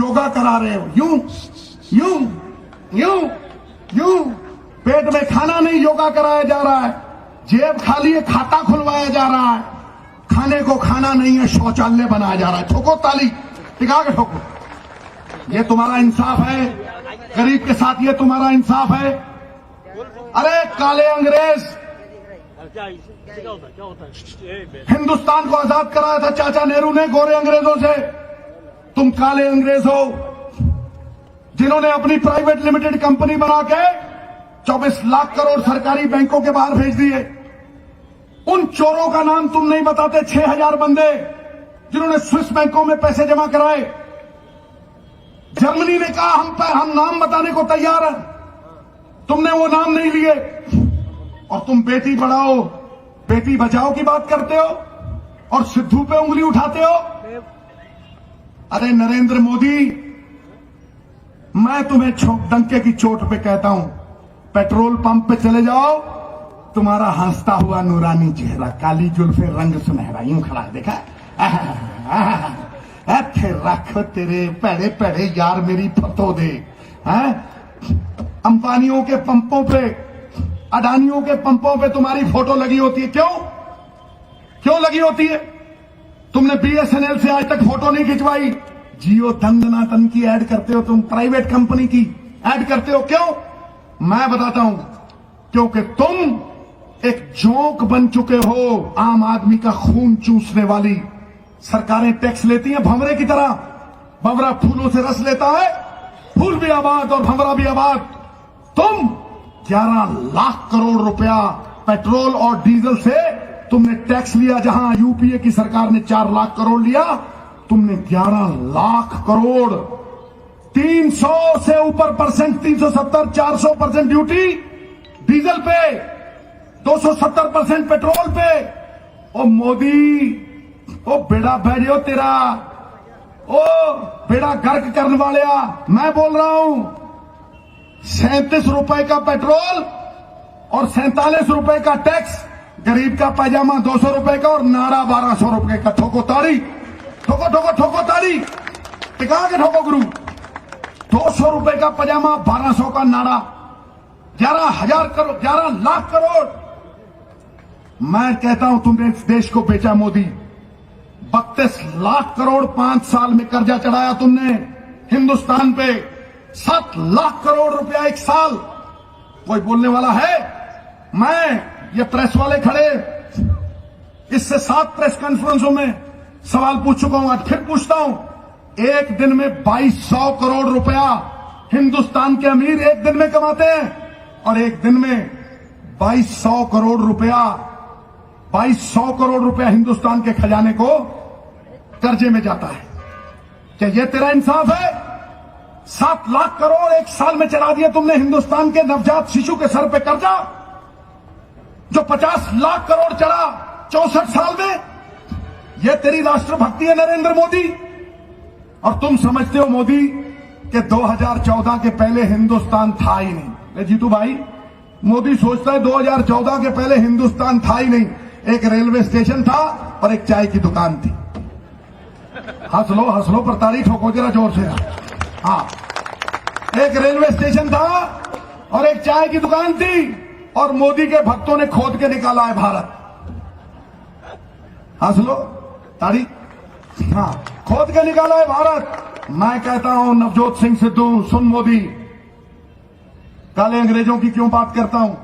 योगा करा रहे हो, यूं यूं यूं यूं। पेट में खाना नहीं, योगा कराया जा रहा है। जेब खाली है, खाता खुलवाया जा रहा है। खाने को खाना नहीं है, शौचालय बनाया जा रहा है। ठोको ताली, टिका के ठोको। ये तुम्हारा इंसाफ है? गरीब के साथ ये तुम्हारा इंसाफ है? अरे काले अंग्रेज, हिंदुस्तान को आजाद कराया था चाचा नेहरू ने गोरे अंग्रेजों से। तुम काले अंग्रेज हो जिन्होंने अपनी प्राइवेट लिमिटेड कंपनी बना के 24 लाख करोड़ सरकारी बैंकों के बाहर भेज दिए। उन चोरों का नाम तुम नहीं बताते। 6000 बंदे जिन्होंने स्विस बैंकों में पैसे जमा कराए। जर्मनी ने कहा हम नाम बताने को तैयार हैं, तुमने वो नाम नहीं लिए। और तुम बेटी बढ़ाओ बेटी बचाओ की बात करते हो और सिद्धू पे उंगली उठाते हो। अरे नरेंद्र मोदी, मैं तुम्हें डंके की चोट पे कहता हूं, पेट्रोल पंप पे चले जाओ, तुम्हारा हंसता हुआ नूरानी चेहरा, काली जुल्फे, रंग सुनहरा, यूं खड़ा है, देखा? रखो तेरे पेड़े पेड़े यार मेरी फतो दे। अंबानियों के पंपों पे, अडानियों के पंपों पे तुम्हारी फोटो लगी होती है। क्यों लगी होती है? तुमने बीएसएनएल से आज तक फोटो नहीं खिंचवाई। जियो दंदनातन की ऐड करते हो तुम, प्राइवेट कंपनी की ऐड करते हो। क्यों? मैं बताता हूं, क्योंकि तुम एक जोंक बन चुके हो, आम आदमी का खून चूसने वाली। सरकारें टैक्स लेती हैं भंवरे की तरह। भंवरा फूलों से रस लेता है, फूल भी आबाद और भंवरा भी आबाद। तुम 11 लाख करोड़ रुपया पेट्रोल और डीजल से तुमने टैक्स लिया, जहां यूपीए की सरकार ने 4 लाख करोड़ लिया, तुमने 11 लाख करोड़। 300 से ऊपर परसेंट, 370, 400% ड्यूटी डीजल पे, 270% पेट्रोल पे। ओ मोदी, ओ बेड़ा बैठो तेरा, ओ बेड़ा गर्क करने वाले, मैं बोल रहा हूं। 37 रुपए का पेट्रोल और 47 रुपए का टैक्स, गरीब का पैजामा 200 रुपए का और नाड़ा 1200 रुपए का। ठोको ताली, ठोको ठोको ठोको ताली, टिका के ठोको गुरु। 200 रुपए का पैजामा, 1200 का नाड़ा, 11,000 करोड़, 11 लाख करोड़। मैं कहता हूं तुमने इस देश को बेचा मोदी। 32 लाख करोड़ 5 साल में कर्जा चढ़ाया तुमने हिंदुस्तान पे। 7 लाख करोड़ रुपया एक साल। कोई बोलने वाला है? मैं, ये प्रेस वाले खड़े, इससे 7 प्रेस कॉन्फ्रेंसों में सवाल पूछ चुका हूं, आज फिर पूछता हूं। एक दिन में 2200 करोड़ रुपया हिंदुस्तान के अमीर एक दिन में कमाते हैं, और एक दिन में 2200 करोड़ रुपया, 2200 करोड़ रुपया हिंदुस्तान के खजाने को कर्जे में जाता है। क्या यह तेरा इंसाफ है? 7 लाख करोड़ एक साल में चढ़ा दिया तुमने हिंदुस्तान के नवजात शिशु के सर पे कर्जा, जो 50 लाख करोड़ चढ़ा 64 साल में। यह तेरी राष्ट्रभक्ति है नरेंद्र मोदी? और तुम समझते हो मोदी कि 2014 के पहले हिंदुस्तान था ही नहीं। जीतू भाई, मोदी सोचता है 2014 के पहले हिंदुस्तान था ही नहीं। एक रेलवे स्टेशन था और एक चाय की दुकान थी। हंस लो पर ताली ठोको जरा जोर से। हाँ, एक रेलवे स्टेशन था और एक चाय की दुकान थी, और मोदी के भक्तों ने खोद के निकाला है भारत। हंस लो, ताली। हाँ, खोद के निकाला है भारत। मैं कहता हूं नवजोत सिंह सिद्धू, सुन मोदी, काले अंग्रेजों की क्यों बात करता हूं?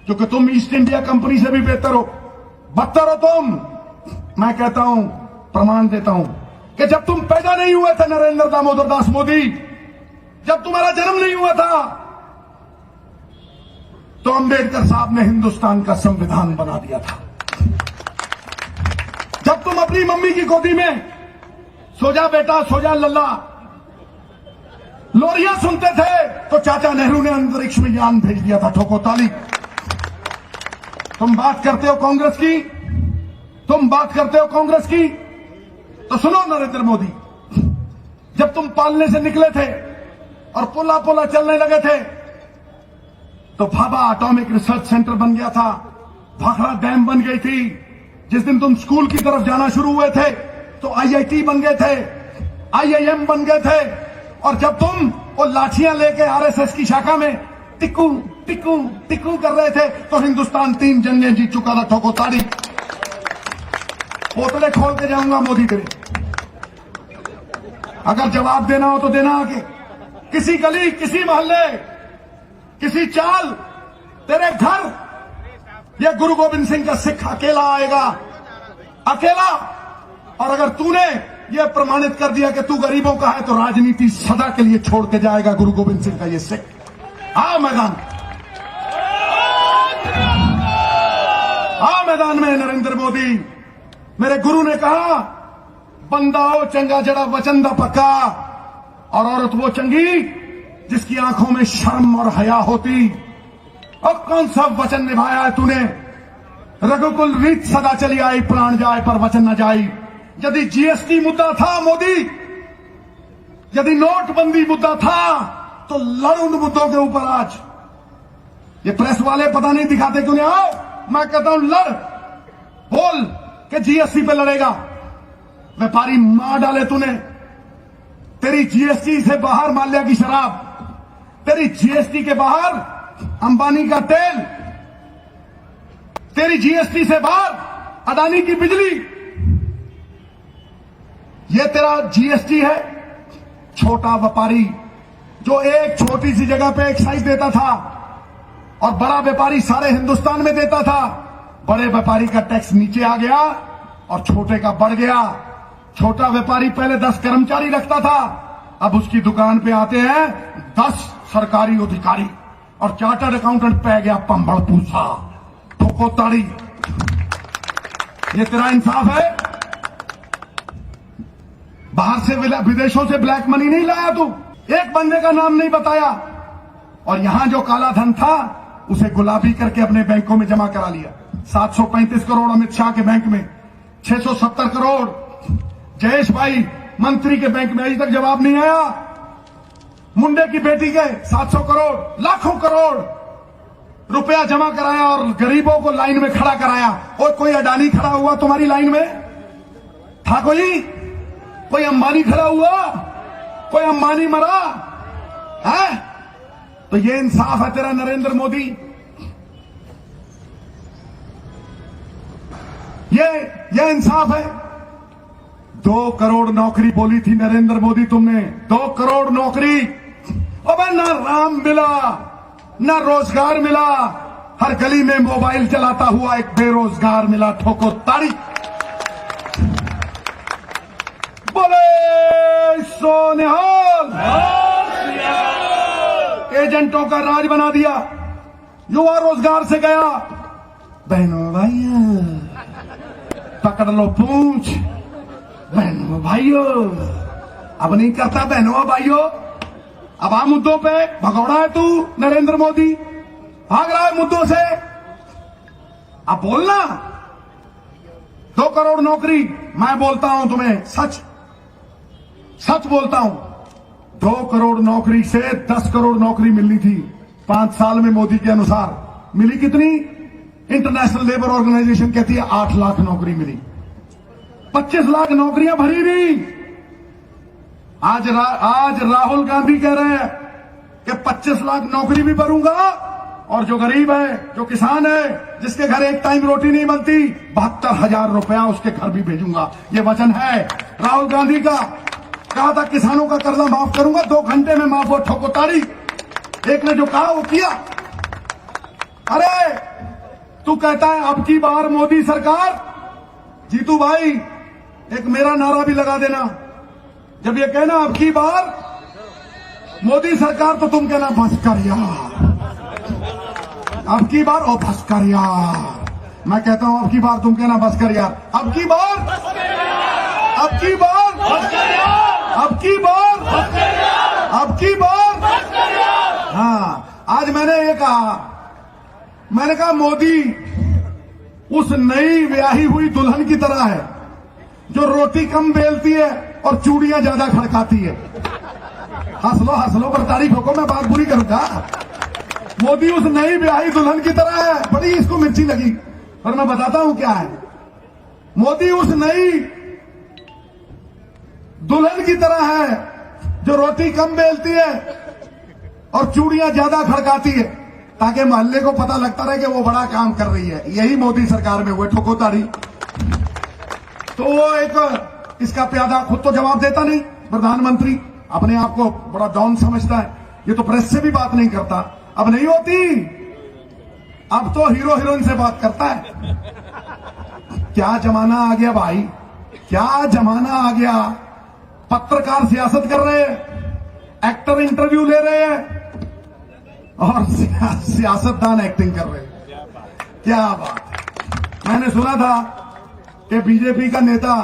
क्योंकि तुम ईस्ट इंडिया कंपनी से भी बेहतर हो, बदतर हो तुम। मैं कहता हूं, प्रमाण देता हूं कि जब तुम पैदा नहीं हुए थे नरेंद्र दामोदर दास मोदी, जब तुम्हारा जन्म नहीं हुआ था, तो अंबेडकर साहब ने हिंदुस्तान का संविधान बना दिया था। जब तुम अपनी मम्मी की गोदी में सो जा बेटा, सो जा लल्ला, लोरियां सुनते थे, तो चाचा नेहरू ने अंतरिक्ष में यान भेज दिया था। ठोको ताली। तुम बात करते हो कांग्रेस की, तुम बात करते हो कांग्रेस की, तो सुनो नरेंद्र मोदी, जब तुम पालने से निकले थे और पोला पोला चलने लगे थे, तो भाभा एटॉमिक रिसर्च सेंटर बन गया था, भाखड़ा डैम बन गई थी। जिस दिन तुम स्कूल की तरफ जाना शुरू हुए थे, तो आईआईटी बन गए थे। IIM बन गए थे, और जब तुम वो लाठियां लेके RSS की शाखा में टिक्कू टिक्कू टिक्कू कर रहे थे, तो हिंदुस्तान 3 जंगें जीत चुका था। ठोको ताड़ी, पोतले खोल के जाऊंगा मोदी तेरे। अगर जवाब देना हो तो देना आके, किसी गली, किसी मोहल्ले, किसी चाल, तेरे घर ये गुरु गोविंद सिंह का सिख अकेला आएगा, अकेला। और अगर तूने ये प्रमाणित कर दिया कि तू गरीबों का है, तो राजनीति सदा के लिए छोड़ के जाएगा गुरु गोविंद सिंह का ये सिख। आओ मैदान, आओ मैदान में। नरेंद्र मोदी, मेरे गुरु ने कहा, बंदा हो चंगा जड़ा वचन दा पक्का, और औरत वो चंगी जिसकी आंखों में शर्म और हया होती। और कौन सा वचन निभाया है तूने? रघुकुल रीत सदा चली आई, प्राण जाए पर वचन न जाई। यदि GST मुद्दा था मोदी, यदि नोटबंदी मुद्दा था, तो लड़ उन मुद्दों के ऊपर आज। ये प्रेस वाले पता नहीं दिखाते क्यों नहीं। आओ, मैं कहता हूं लड़, बोल कि GST पे लड़ेगा। व्यापारी मार डाले तूने, तेरी GST से बाहर माल्या की शराब, तेरी GST के बाहर अंबानी का तेल, तेरी GST से बाहर अदानी की बिजली। ये तेरा GST है। छोटा व्यापारी जो एक छोटी सी जगह पे एक्साइज देता था, और बड़ा व्यापारी सारे हिंदुस्तान में देता था। बड़े व्यापारी का टैक्स नीचे आ गया और छोटे का बढ़ गया। छोटा व्यापारी पहले 10 कर्मचारी रखता था, अब उसकी दुकान पे आते हैं 10 सरकारी अधिकारी, और चार्टर्ड अकाउंटेंट पे गया पंबड़ पूछा। ठोको ताड़ी, ये तेरा इंसाफ है? बाहर से विदेशों से ब्लैक मनी नहीं लाया तू, एक बंदे का नाम नहीं बताया। और यहां जो काला धन था उसे गुलाबी करके अपने बैंकों में जमा करा लिया। 735 करोड़ अमित शाह के बैंक में, 670 करोड़ जयेश भाई मंत्री के बैंक में, अभी तक जवाब नहीं आया। मुंडे की बेटी के 700 करोड़, लाखों करोड़ रुपया जमा कराया और गरीबों को लाइन में खड़ा कराया। और कोई अडानी खड़ा हुआ तुम्हारी लाइन में? था कोई अंबानी खड़ा हुआ? कोई अंबानी मरा है? तो ये इंसाफ है तेरा नरेंद्र मोदी? ये इंसाफ है? 2 करोड़ नौकरी बोली थी नरेंद्र मोदी तुमने, 2 करोड़ नौकरी। अबे ना राम मिला, ना रोजगार मिला, हर गली में मोबाइल चलाता हुआ एक बेरोजगार मिला। ठोको ताड़ी, बोले सोनिहाल। एजेंटों का राज बना दिया, युवा रोजगार से गया। बहनों भाइयों पकड़ लो पूंछ, बहनों भाइयों अब नहीं करता। बहनों भाइयों अब आ मुद्दों पे भगौड़ा है तू नरेंद्र मोदी, भाग रहा है मुद्दों से। अब बोलना। 2 करोड़ नौकरी, मैं बोलता हूं तुम्हें सच बोलता हूं, 2 करोड़ नौकरी से 10 करोड़ नौकरी मिलनी थी 5 साल में। मोदी के अनुसार मिली कितनी? इंटरनेशनल लेबर ऑर्गेनाइजेशन कहती है 8 लाख नौकरी मिली। 25 लाख नौकरियां भरी नहीं। आज राहुल गांधी कह रहे हैं कि 25 लाख नौकरी भी भरूंगा, और जो गरीब है, जो किसान है, जिसके घर एक टाइम रोटी नहीं बनती, 72,000 रुपया उसके घर भी भेजूंगा। ये वचन है राहुल गांधी का। कहा था किसानों का कर्जा माफ करूंगा, 2 घंटे में माफ हो। ठोको ताड़ी, एक ने जो कहा वो किया। अरे तू कहता है अब की बार मोदी सरकार। जीतू भाई एक मेरा नारा भी लगा देना, जब ये कहना अब की बार मोदी सरकार, तो तुम कहना बस कर यार, अब की बार। ओ बस कर यार, मैं कहता हूं अब की बार, तुम कहना बस कर यार। अब की बार, अब की बार, अब की बार, अब की बार। हाँ, आज मैंने ये कहा, मैंने कहा मोदी उस नई ब्याही हुई दुल्हन की तरह है जो रोटी कम बेलती है और चूड़ियां ज्यादा खड़काती है। हंस लो पर तारीफ हो, मैं बात बुरी करूंगा। मोदी उस नई ब्याही दुल्हन की तरह है। बड़ी इसको मिर्ची लगी, पर मैं बताता हूं क्या है। मोदी उस नई दुल्हन की तरह है जो रोटी कम बेलती है और चूड़ियां ज्यादा खड़काती है, ताकि मोहल्ले को पता लगता रहे कि वो बड़ा काम कर रही है। यही मोदी सरकार में हुए ठोको ताड़ी। तो वो एक इसका प्यादा खुद तो जवाब देता नहीं, प्रधानमंत्री अपने आप को बड़ा डॉन समझता है, ये तो प्रेस से भी बात नहीं करता। अब नहीं होती, अब तो हीरो हीरोइन से बात करता है। क्या जमाना आ गया भाई, क्या जमाना आ गया। पत्रकार सियासत कर रहे हैं, एक्टर इंटरव्यू ले रहे हैं और सियासतदान एक्टिंग कर रहे हैं। क्या बात है। मैंने सुना था कि बीजेपी का नेता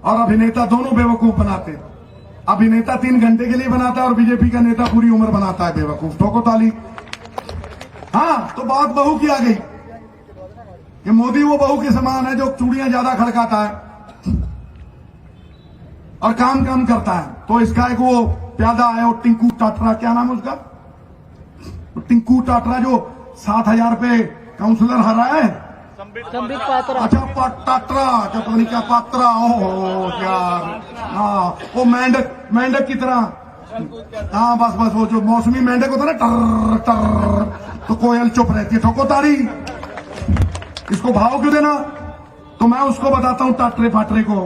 और अभिनेता दोनों बेवकूफ बनाते हैं। अभिनेता 3 घंटे के लिए बनाता है और बीजेपी का नेता पूरी उम्र बनाता है बेवकूफ। ठोको ताली। हाँ, तो बात बहू की आ गई कि मोदी वो बहू के समान है जो चूड़ियां ज्यादा खड़काता है और काम कम करता है। तो इसका एक वो प्यादा है, वो टिंकू टाटरा, क्या नाम है उसका, टिंकू टाटरा, जो 7,000 पे काउंसलर हरा है, संबित पात्रा। अच्छा टाटरा, क्या पता नहीं क्या पात्रा, ओहो यार। हाँ, वो मेंढक की तरह। हाँ बस बस, वो जो मौसमी मेंढक होता है ना, टर टर, तो कोयल चुप रहती है। ठोको ताड़ी। इसको भाव क्यों देना। तो मैं उसको बताता हूं, टाटरे फाटरे को,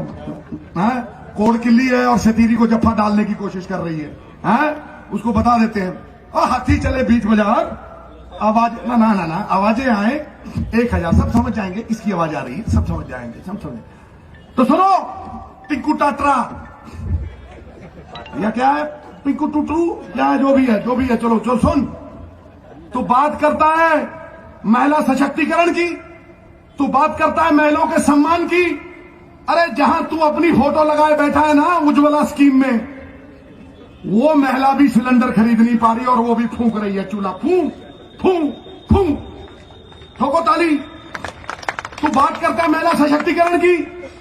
है कोड़ किल्ली है और शतीरी को जफ्फा डालने की कोशिश कर रही है, उसको बता देते हैं। और हाथी चले बीच बाजार, आवाज ना ना ना ना, आवाजें आए 1000, सब समझ जाएंगे किसकी आवाज आ रही है, सब समझ जाएंगे, सब समझ। तो सुनो, टिंकू टाटरा या क्या है, टिंकू टूटू, क्या है, जो भी है, चलो चलो सुन। तू बात करता है महिला सशक्तिकरण की, तू बात करता है महिलाओं के सम्मान की। अरे जहां तू अपनी फोटो लगाए बैठा है ना उज्ज्वला स्कीम में, वो महिला भी सिलेंडर खरीद नहीं पा रही और वो भी फूंक रही है चूल्हा, फूंक फूंक फूंक। ठोको ताली। तू बात करता है महिला सशक्तिकरण की,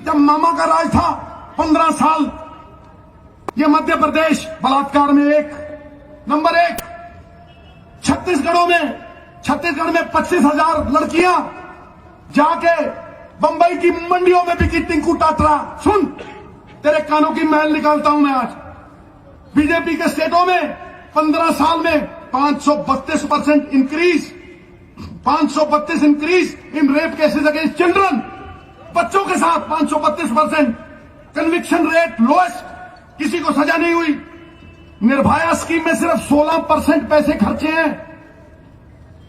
जब मामा का राज था 15 साल, ये मध्य प्रदेश बलात्कार में नंबर 1। छत्तीसगढ़ में 25,000 लड़कियां जाके बंबई की मंडियों में बिकी। टिंकू टाटरा सुन, तेरे कानों की मैल निकालता हूं मैं आज। बीजेपी के स्टेटों में 15 साल में 532% increase, 532 increase in rape cases against children. बच्चों के साथ 532%। कन्विक्शन रेट लोएस्ट, किसी को सजा नहीं हुई। निर्भया स्कीम में सिर्फ 16% पैसे खर्चे हैं।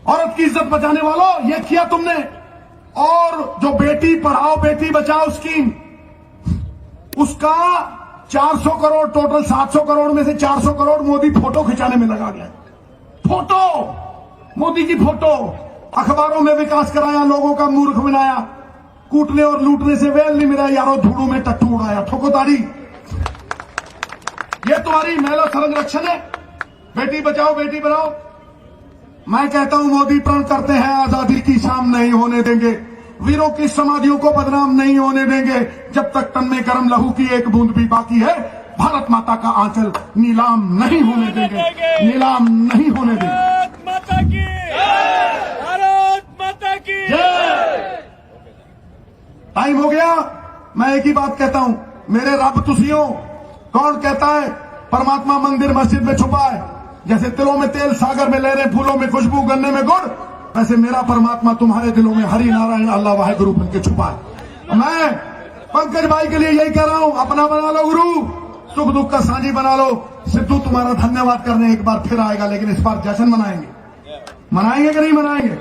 औरत की इज्जत बचाने वालों, यह किया तुमने। और जो बेटी पढ़ाओ बेटी बचाओ स्कीम, उसका 400 करोड़, टोटल 700 करोड़ में से 400 करोड़ मोदी फोटो खिंचाने में लगा गया। फोटो, मोदी की फोटो। अखबारों में विकास कराया, लोगों का मूर्ख बनाया, कूटने और लूटने से वेल नहीं मिला, यारों धूड़ों में टट्टू उड़ाया। ठोको ताड़ी। ये तुम्हारी महिला संरक्षण है, बेटी बचाओ बेटी पढ़ाओ। मैं कहता हूं मोदी प्रण करते हैं आजादी की शाम नहीं होने देंगे, वीरों की समाधियों को बदनाम नहीं होने देंगे। जब तक तन में गर्म लहू की एक बूंद भी बाकी है, भारत माता का आंचल नीलाम नहीं होने देंगे, नीलाम नहीं होने देंगे। भारत माता की जय। टाइम हो गया। मैं एक ही बात कहता हूं, मेरे रब तुसियों। कौन कहता है परमात्मा मंदिर मस्जिद में छुपा है? जैसे तिलों में तेल, सागर में लहरें, फूलों में खुशबू, गन्ने में गुड़, वैसे मेरा परमात्मा तुम्हारे दिलों में हरि नारायण अल्लाह वाहिगुरु बन के छुपा है। मैं पंकज भाई के लिए यही कह रहा हूं, अपना बना लो गुरु, सुख दुख का साझी बना लो। सिद्धू तुम्हारा धन्यवाद करने एक बार फिर आएगा, लेकिन इस बार जश्न मनाएंगे कि नहीं मनाएंगे?